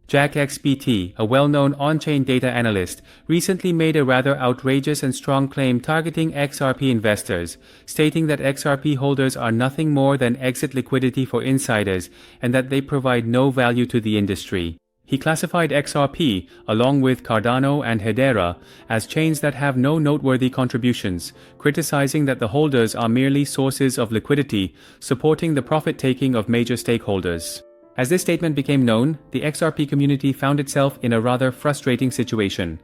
Jack XBT, a well-known on-chain data analyst, recently made a rather outrageous and strong claim targeting XRP investors, stating that XRP holders are nothing more than exit liquidity for insiders and that they provide no value to the industry. He classified XRP, along with Cardano and Hedera, as chains that have no noteworthy contributions, criticizing that the holders are merely sources of liquidity, supporting the profit-taking of major stakeholders. As this statement became known, the XRP community found itself in a rather frustrating situation.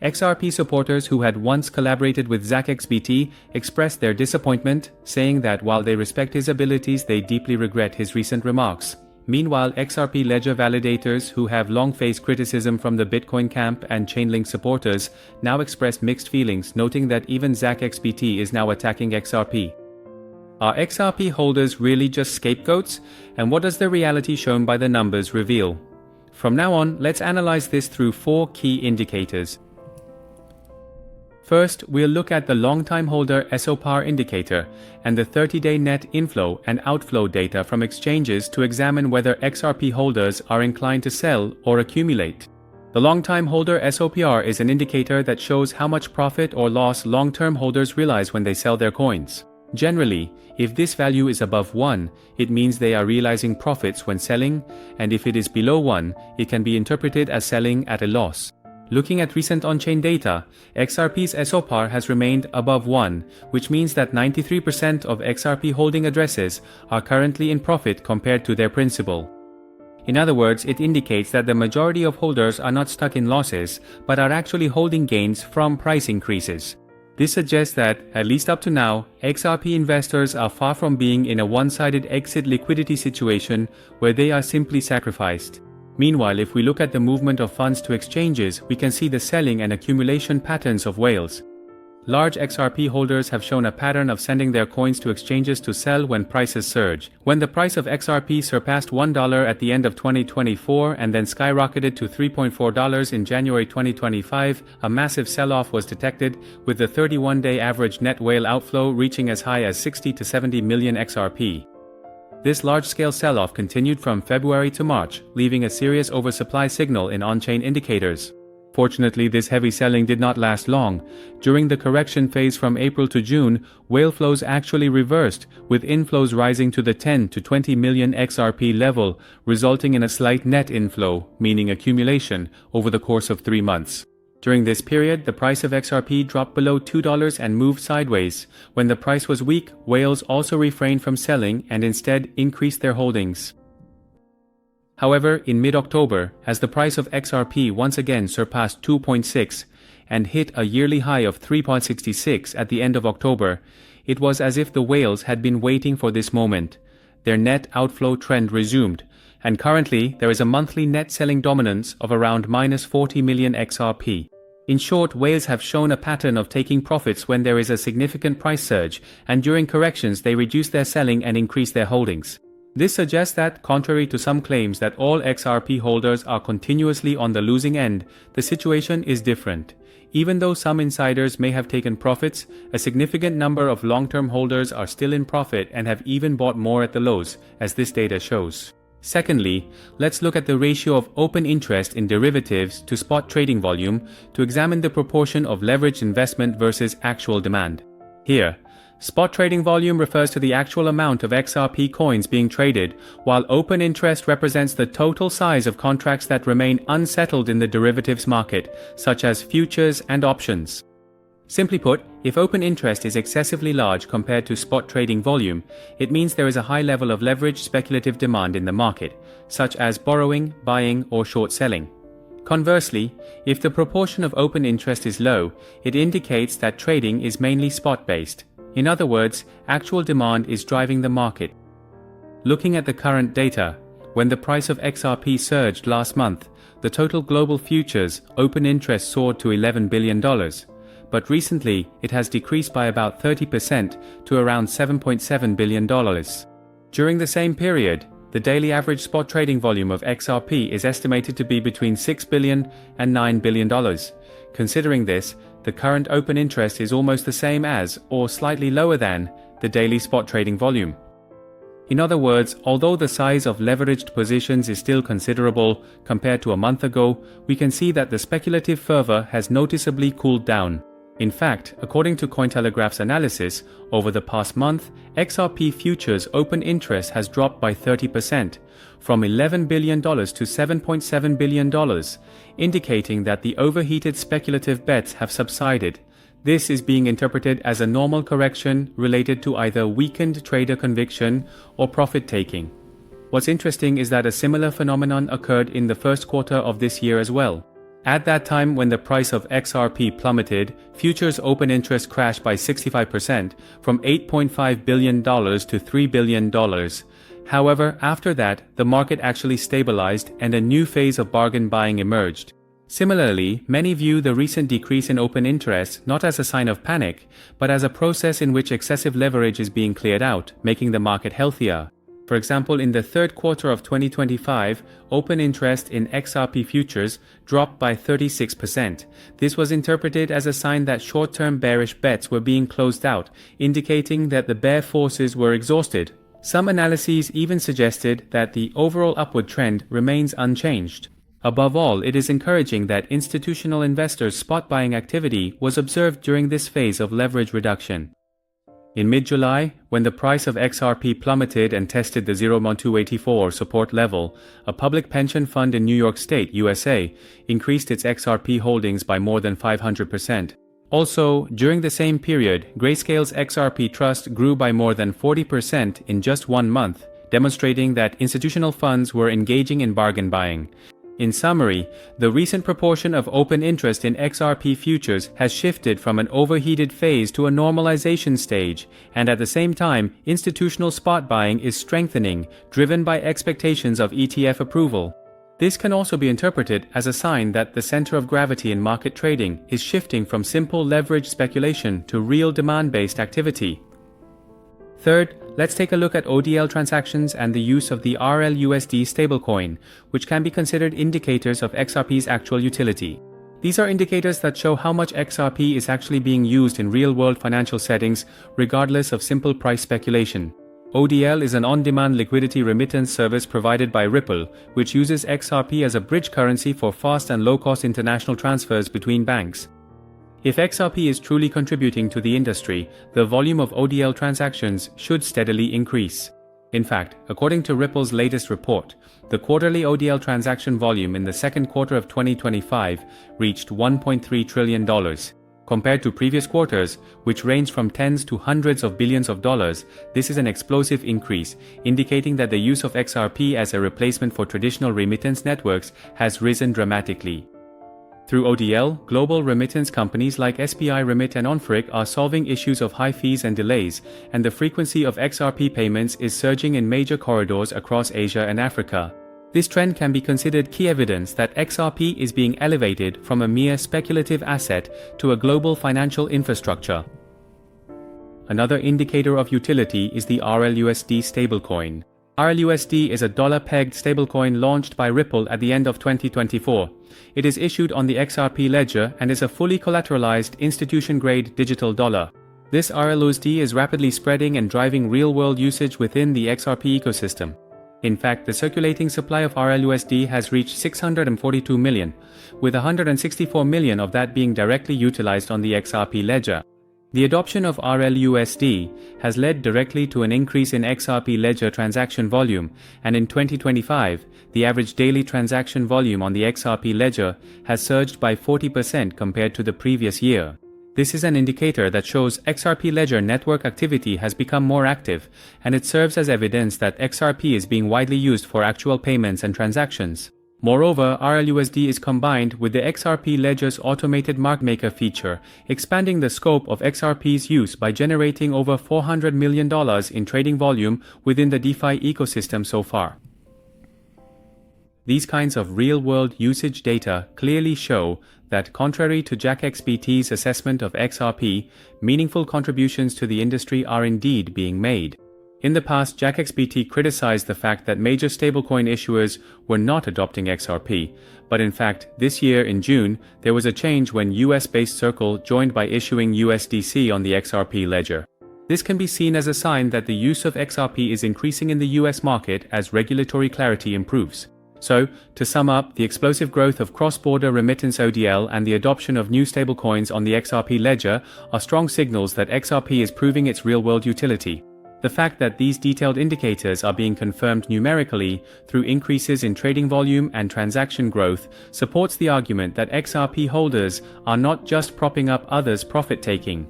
XRP supporters who had once collaborated with ZachXBT expressed their disappointment, saying that while they respect his abilities, they deeply regret his recent remarks. Meanwhile, XRP ledger validators who have long faced criticism from the Bitcoin camp and Chainlink supporters now express mixed feelings, noting that even ZachXBT is now attacking XRP. Are XRP holders really just scapegoats? And what does the reality shown by the numbers reveal? From now on, let's analyze this through 4 key indicators. First, we'll look at the long-time holder SOPAR indicator and the 30-day net inflow and outflow data from exchanges to examine whether XRP holders are inclined to sell or accumulate. The long-time holder SOPR is an indicator that shows how much profit or loss long-term holders realize when they sell their coins. Generally, if this value is above 1, it means they are realizing profits when selling, and if it is below 1, it can be interpreted as selling at a loss. Looking at recent on-chain data, XRP's SOPAR has remained above 1, which means that 93% of XRP holding addresses are currently in profit compared to their principal. In other words, it indicates that the majority of holders are not stuck in losses, but are actually holding gains from price increases. This suggests that, at least up to now, XRP investors are far from being in a one-sided exit liquidity situation where they are simply sacrificed. Meanwhile, if we look at the movement of funds to exchanges, we can see the selling and accumulation patterns of whales. Large XRP holders have shown a pattern of sending their coins to exchanges to sell when prices surge. When the price of XRP surpassed $1 at the end of 2024 and then skyrocketed to $3.4 in January 2025, a massive sell-off was detected, with the 31-day average net whale outflow reaching as high as 60 to 70 million XRP. This large-scale sell-off continued from February to March, leaving a serious oversupply signal in on-chain indicators. Fortunately, this heavy selling did not last long. During the correction phase from April to June, whale flows actually reversed, with inflows rising to the 10 to 20 million XRP level, resulting in a slight net inflow, meaning accumulation, over the course of 3 months. During this period, the price of XRP dropped below $2 and moved sideways. When the price was weak, whales also refrained from selling and instead increased their holdings. However, in mid-October, as the price of XRP once again surpassed 2.6 and hit a yearly high of 3.66 at the end of October, it was as if the whales had been waiting for this moment. Their net outflow trend resumed, and currently there is a monthly net selling dominance of around minus 40 million XRP. In short, whales have shown a pattern of taking profits when there is a significant price surge, and during corrections they reduce their selling and increase their holdings. This suggests that, contrary to some claims that all XRP holders are continuously on the losing end, the situation is different. Even though some insiders may have taken profits, a significant number of long-term holders are still in profit and have even bought more at the lows, as this data shows. Secondly, let's look at the ratio of open interest in derivatives to spot trading volume to examine the proportion of leveraged investment versus actual demand. Here, spot trading volume refers to the actual amount of XRP coins being traded, while open interest represents the total size of contracts that remain unsettled in the derivatives market, such as futures and options. Simply put, if open interest is excessively large compared to spot trading volume, it means there is a high level of leveraged speculative demand in the market, such as borrowing, buying, or short selling. Conversely, if the proportion of open interest is low, it indicates that trading is mainly spot-based. In other words, actual demand is driving the market. Looking at the current data, when the price of XRP surged last month, the total global futures open interest soared to $11 billion. But recently, it has decreased by about 30% to around $7.7 billion. During the same period, the daily average spot trading volume of XRP is estimated to be between $6 billion and $9 billion. Considering this, the current open interest is almost the same as, or slightly lower than, the daily spot trading volume. In other words, although the size of leveraged positions is still considerable compared to a month ago, we can see that the speculative fervor has noticeably cooled down. In fact, according to Cointelegraph's analysis, over the past month, XRP futures open interest has dropped by 30%, from $11 billion to $7.7 billion, indicating that the overheated speculative bets have subsided. This is being interpreted as a normal correction related to either weakened trader conviction or profit-taking. What's interesting is that a similar phenomenon occurred in the first quarter of this year as well. At that time, when the price of XRP plummeted, futures open interest crashed by 65%, from $8.5 billion to $3 billion. However, after that, the market actually stabilized and a new phase of bargain buying emerged. Similarly, many view the recent decrease in open interest not as a sign of panic, but as a process in which excessive leverage is being cleared out, making the market healthier. For example, in the third quarter of 2025, open interest in XRP futures dropped by 36%. This was interpreted as a sign that short-term bearish bets were being closed out, indicating that the bear forces were exhausted. Some analyses even suggested that the overall upward trend remains unchanged. Above all, it is encouraging that institutional investors' spot buying activity was observed during this phase of leverage reduction. In mid-July, when the price of XRP plummeted and tested the 0.284 support level, a public pension fund in New York State, USA, increased its XRP holdings by more than 500%. Also, during the same period, Grayscale's XRP trust grew by more than 40% in just 1 month, demonstrating that institutional funds were engaging in bargain buying. In summary, the recent proportion of open interest in XRP futures has shifted from an overheated phase to a normalization stage, and at the same time, institutional spot buying is strengthening, driven by expectations of ETF approval. This can also be interpreted as a sign that the center of gravity in market trading is shifting from simple leverage speculation to real demand-based activity. Third, let's take a look at ODL transactions and the use of the RLUSD stablecoin, which can be considered indicators of XRP's actual utility. These are indicators that show how much XRP is actually being used in real-world financial settings, regardless of simple price speculation. ODL is an on-demand liquidity remittance service provided by Ripple, which uses XRP as a bridge currency for fast and low-cost international transfers between banks. If XRP is truly contributing to the industry, the volume of ODL transactions should steadily increase. In fact, according to Ripple's latest report, the quarterly ODL transaction volume in the second quarter of 2025 reached $1.3 trillion. Compared to previous quarters, which ranged from tens to hundreds of billions of dollars, this is an explosive increase, indicating that the use of XRP as a replacement for traditional remittance networks has risen dramatically. Through ODL, global remittance companies like SBI Remit and Onfric are solving issues of high fees and delays, and the frequency of XRP payments is surging in major corridors across Asia and Africa. This trend can be considered key evidence that XRP is being elevated from a mere speculative asset to a global financial infrastructure. Another indicator of utility is the RLUSD stablecoin. RLUSD is a dollar-pegged stablecoin launched by Ripple at the end of 2024. It is issued on the XRP ledger and is a fully collateralized institution-grade digital dollar. This RLUSD is rapidly spreading and driving real-world usage within the XRP ecosystem. In fact, the circulating supply of RLUSD has reached 642 million, with 164 million of that being directly utilized on the XRP ledger. The adoption of RLUSD has led directly to an increase in XRP ledger transaction volume, and in 2025, the average daily transaction volume on the XRP ledger has surged by 40% compared to the previous year. This is an indicator that shows XRP ledger network activity has become more active, and it serves as evidence that XRP is being widely used for actual payments and transactions. Moreover, RLUSD is combined with the XRP ledger's automated market maker feature, expanding the scope of XRP's use by generating over $400 million in trading volume within the DeFi ecosystem so far. These kinds of real-world usage data clearly show that, contrary to JackXBT's assessment of XRP, meaningful contributions to the industry are indeed being made. In the past, JackXBT criticized the fact that major stablecoin issuers were not adopting XRP, but in fact, this year in June, there was a change when US-based Circle joined by issuing USDC on the XRP ledger. This can be seen as a sign that the use of XRP is increasing in the US market as regulatory clarity improves. So, to sum up, the explosive growth of cross-border remittance ODL and the adoption of new stablecoins on the XRP ledger are strong signals that XRP is proving its real-world utility. The fact that these detailed indicators are being confirmed numerically through increases in trading volume and transaction growth supports the argument that XRP holders are not just propping up others' profit-taking.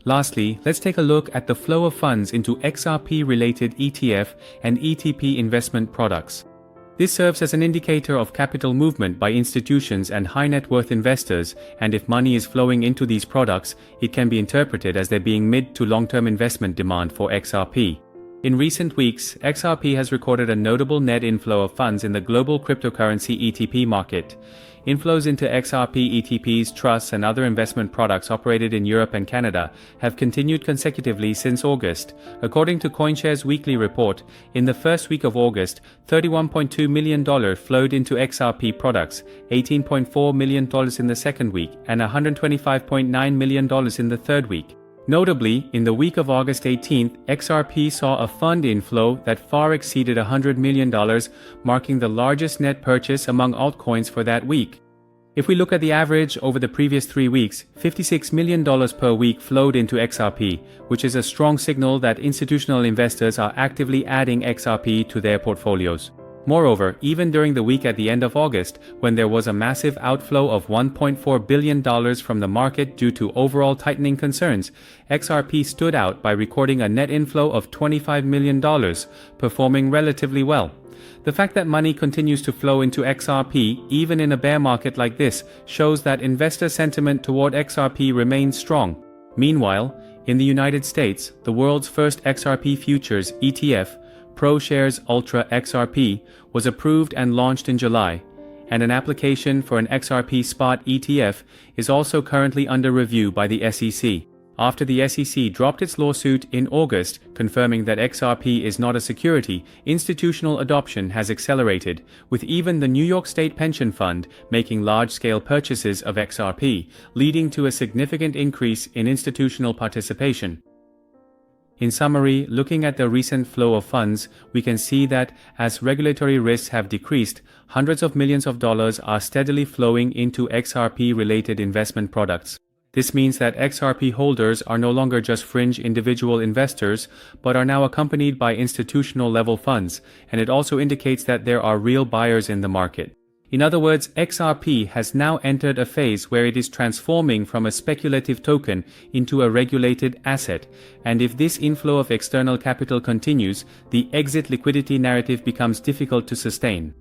Lastly, let's take a look at the flow of funds into XRP-related ETF and ETP investment products. This serves as an indicator of capital movement by institutions and high-net-worth investors, and if money is flowing into these products, it can be interpreted as there being mid- to long-term investment demand for XRP. In recent weeks, XRP has recorded a notable net inflow of funds in the global cryptocurrency ETP market. Inflows into XRP ETPs, trusts, and other investment products operated in Europe and Canada have continued consecutively since August. According to CoinShares' weekly report, in the first week of August, $31.2 million flowed into XRP products, $18.4 million in the second week, and $125.9 million in the third week. Notably, in the week of August 18th, XRP saw a fund inflow that far exceeded $100 million, marking the largest net purchase among altcoins for that week. If we look at the average over the previous 3 weeks, $56 million per week flowed into XRP, which is a strong signal that institutional investors are actively adding XRP to their portfolios. Moreover, even during the week at the end of August, when there was a massive outflow of $1.4 billion from the market due to overall tightening concerns, XRP stood out by recording a net inflow of $25 million, performing relatively well. The fact that money continues to flow into XRP, even in a bear market like this, shows that investor sentiment toward XRP remains strong. Meanwhile, in the United States, the world's first XRP futures ETF, ProShares Ultra XRP, was approved and launched in July, and an application for an XRP spot ETF is also currently under review by the SEC. After the SEC dropped its lawsuit in August, confirming that XRP is not a security, institutional adoption has accelerated, with even the New York State Pension Fund making large-scale purchases of XRP, leading to a significant increase in institutional participation. In summary, looking at the recent flow of funds, we can see that as regulatory risks have decreased, hundreds of millions of dollars are steadily flowing into XRP-related investment products. This means that XRP holders are no longer just fringe individual investors, but are now accompanied by institutional-level funds, and it also indicates that there are real buyers in the market. In other words, XRP has now entered a phase where it is transforming from a speculative token into a regulated asset, and if this inflow of external capital continues, the exit liquidity narrative becomes difficult to sustain.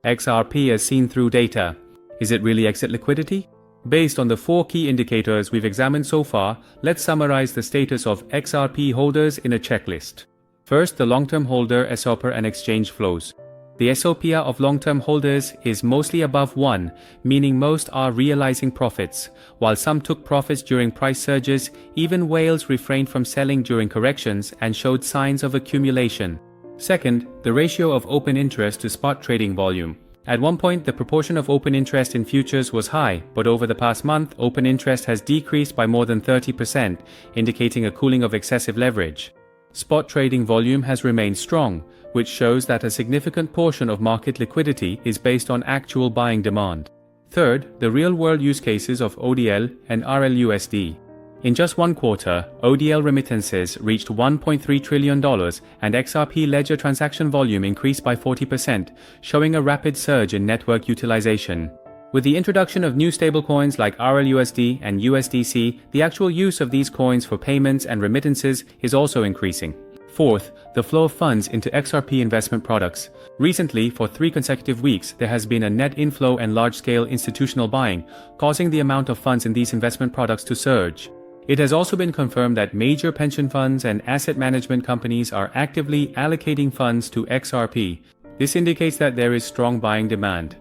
XRP as seen through data. Is it really exit liquidity? Based on the 4 key indicators we've examined so far, let's summarize the status of XRP holders in a checklist. First, the long-term holder SOP and exchange flows. The SOPA of long-term holders is mostly above 1, meaning most are realizing profits. While some took profits during price surges, even whales refrained from selling during corrections and showed signs of accumulation. Second, the ratio of open interest to spot trading volume. At one point, the proportion of open interest in futures was high, but over the past month, open interest has decreased by more than 30%, indicating a cooling of excessive leverage. Spot trading volume has remained strong, which shows that a significant portion of market liquidity is based on actual buying demand. Third, the real-world use cases of ODL and RLUSD. In just one quarter, ODL remittances reached $1.3 trillion and XRP ledger transaction volume increased by 40%, showing a rapid surge in network utilization. With the introduction of new stablecoins like RLUSD and USDC, the actual use of these coins for payments and remittances is also increasing. Fourth, the flow of funds into XRP investment products. Recently, for 3 consecutive weeks, there has been a net inflow and large-scale institutional buying, causing the amount of funds in these investment products to surge. It has also been confirmed that major pension funds and asset management companies are actively allocating funds to XRP. This indicates that there is strong buying demand.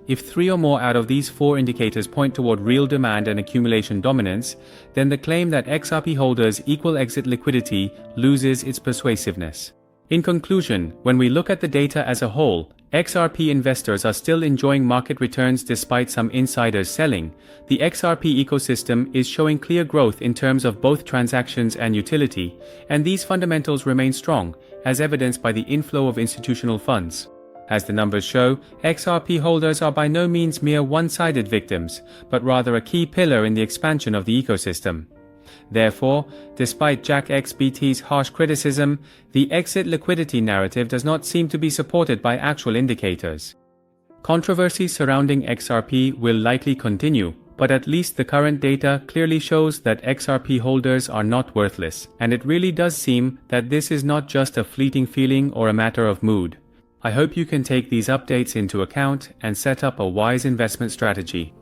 If 3 or more out of these 4 indicators point toward real demand and accumulation dominance, then the claim that XRP holders equal exit liquidity loses its persuasiveness. In conclusion, when we look at the data as a whole, XRP investors are still enjoying market returns despite some insiders selling. The XRP ecosystem is showing clear growth in terms of both transactions and utility, and these fundamentals remain strong, as evidenced by the inflow of institutional funds. As the numbers show, XRP holders are by no means mere one-sided victims, but rather a key pillar in the expansion of the ecosystem. Therefore, despite Jack XBT's harsh criticism, the exit liquidity narrative does not seem to be supported by actual indicators. Controversy surrounding XRP will likely continue, but at least the current data clearly shows that XRP holders are not worthless, and it really does seem that this is not just a fleeting feeling or a matter of mood. I hope you can take these updates into account and set up a wise investment strategy.